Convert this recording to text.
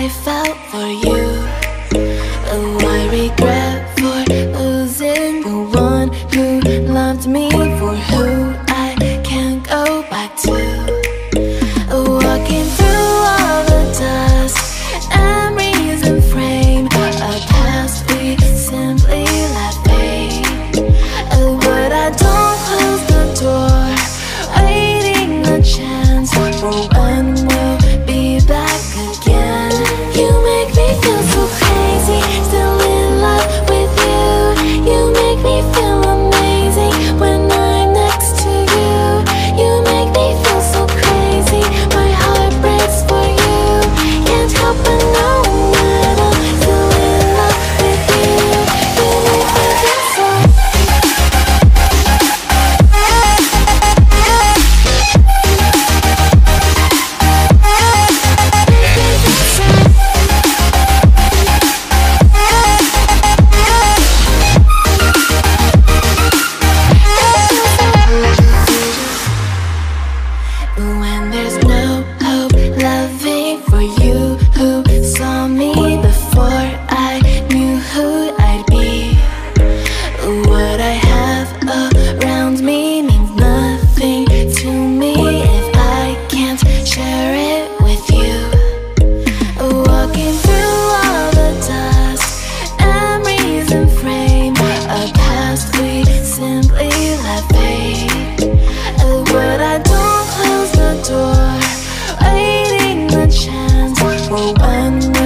I felt for you. Oh, I regret for losing the one who loved me, for who I can't go back to. Walking through all the dust, memories and frame, a past we simply let fade. Oh, but I don't close the door, waiting a chance for when we'll be back again. You make me feel so crazy, still in love with you. You make me feel amazing when I'm next to you. You make me feel so crazy, my heart breaks for you. Can't help but know that I'm still in love with you. You make me feel so. When there's no hope, loving for you who saw me before I knew who I'd be. What I have around me means nothing to me if I can't share it with you. Walking through all the dust, memories and frame, a past we simply let fade. But I don't close the door, waiting the chance for when we're